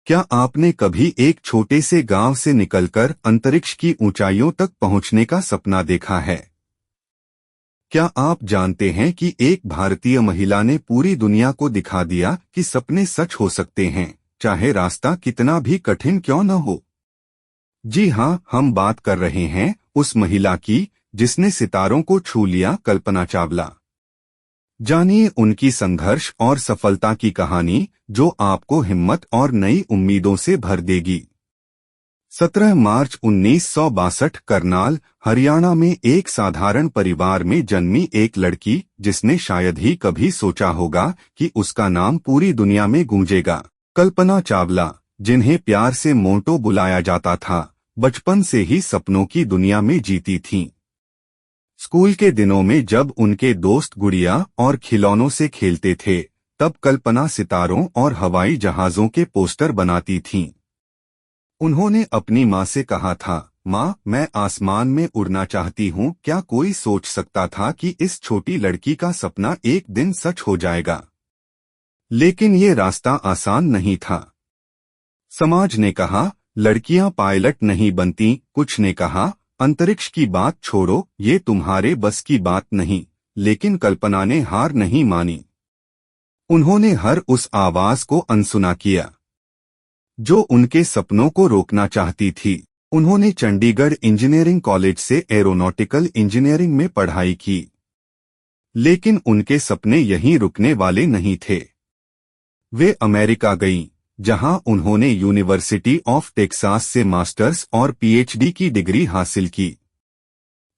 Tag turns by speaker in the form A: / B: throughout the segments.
A: क्या आपने कभी एक छोटे से गांव से निकलकर अंतरिक्ष की ऊंचाइयों तक पहुंचने का सपना देखा है? क्या आप जानते हैं कि एक भारतीय महिला ने पूरी दुनिया को दिखा दिया कि सपने सच हो सकते हैं, चाहे रास्ता कितना भी कठिन क्यों न हो? जी हाँ, हम बात कर रहे हैं उस महिला की जिसने सितारों को छू लिया, कल्पना चावला। जानिए उनकी संघर्ष और सफलता की कहानी जो आपको हिम्मत और नई उम्मीदों से भर देगी। 17 मार्च 1962 करनाल, हरियाणा में एक साधारण परिवार में जन्मी एक लड़की जिसने शायद ही कभी सोचा होगा कि उसका नाम पूरी दुनिया में गूंजेगा। कल्पना चावला, जिन्हें प्यार से मोंटो बुलाया जाता था, बचपन से ही सपनों की दुनिया में जीती थीं। स्कूल के दिनों में जब उनके दोस्त गुड़िया और खिलौनों से खेलते थे, तब कल्पना सितारों और हवाई जहाज़ों के पोस्टर बनाती थीं। उन्होंने अपनी माँ से कहा था, माँ, मैं आसमान में उड़ना चाहती हूँ। क्या कोई सोच सकता था कि इस छोटी लड़की का सपना एक दिन सच हो जाएगा? लेकिन ये रास्ता आसान नहीं था। समाज ने कहा, लड़कियां पायलट नहीं बनती। कुछ ने कहा, अंतरिक्ष की बात छोड़ो, ये तुम्हारे बस की बात नहीं। लेकिन कल्पना ने हार नहीं मानी। उन्होंने हर उस आवाज को अनसुना किया जो उनके सपनों को रोकना चाहती थी। उन्होंने चंडीगढ़ इंजीनियरिंग कॉलेज से एरोनॉटिकल इंजीनियरिंग में पढ़ाई की, लेकिन उनके सपने यहीं रुकने वाले नहीं थे। वे अमेरिका गईं, जहां उन्होंने यूनिवर्सिटी ऑफ टेक्सास से मास्टर्स और पीएचडी की डिग्री हासिल की।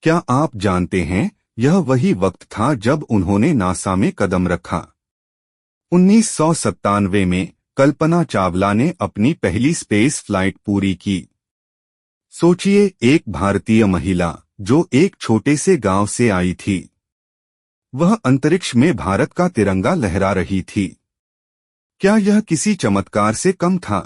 A: क्या आप जानते हैं, यह वही वक्त था जब उन्होंने नासा में कदम रखा। 1997 में कल्पना चावला ने अपनी पहली स्पेस फ्लाइट पूरी की। सोचिए, एक भारतीय महिला जो एक छोटे से गांव से आई थी, वह अंतरिक्ष में भारत का तिरंगा लहरा रही थी। क्या यह किसी चमत्कार से कम था?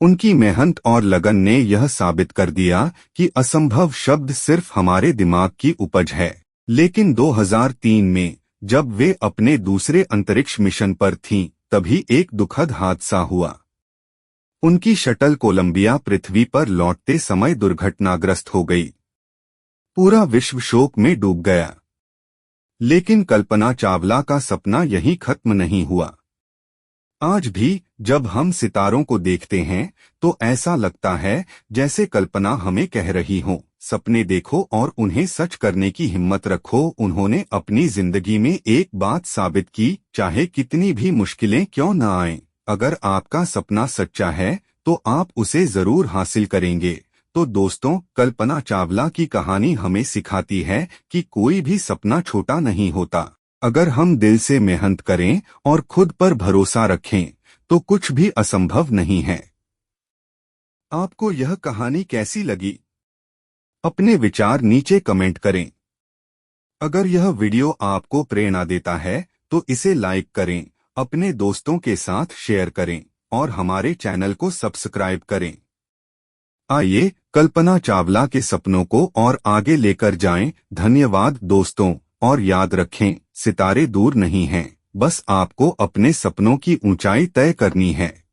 A: उनकी मेहनत और लगन ने यह साबित कर दिया कि असंभव शब्द सिर्फ हमारे दिमाग की उपज है। लेकिन 2003 में जब वे अपने दूसरे अंतरिक्ष मिशन पर थीं, तभी एक दुखद हादसा हुआ। उनकी शटल कोलंबिया पृथ्वी पर लौटते समय दुर्घटनाग्रस्त हो गई। पूरा विश्व शोक में डूब गया। लेकिन कल्पना चावला का सपना यहीं खत्म नहीं हुआ। आज भी जब हम सितारों को देखते हैं तो ऐसा लगता है जैसे कल्पना हमें कह रही हो, सपने देखो और उन्हें सच करने की हिम्मत रखो। उन्होंने अपनी जिंदगी में एक बात साबित की, चाहे कितनी भी मुश्किलें क्यों न आएं, अगर आपका सपना सच्चा है तो आप उसे जरूर हासिल करेंगे। तो दोस्तों, कल्पना चावला की कहानी हमें सिखाती है कि कोई भी सपना छोटा नहीं होता। अगर हम दिल से मेहनत करें और खुद पर भरोसा रखें तो कुछ भी असंभव नहीं है। आपको यह कहानी कैसी लगी? अपने विचार नीचे कमेंट करें। अगर यह वीडियो आपको प्रेरणा देता है तो इसे लाइक करें, अपने दोस्तों के साथ शेयर करें और हमारे चैनल को सब्सक्राइब करें। आइए कल्पना चावला के सपनों को और आगे लेकर जाएं। धन्यवाद दोस्तों, और याद रखें, सितारे दूर नहीं हैं, बस आपको अपने सपनों की ऊंचाई तय करनी है।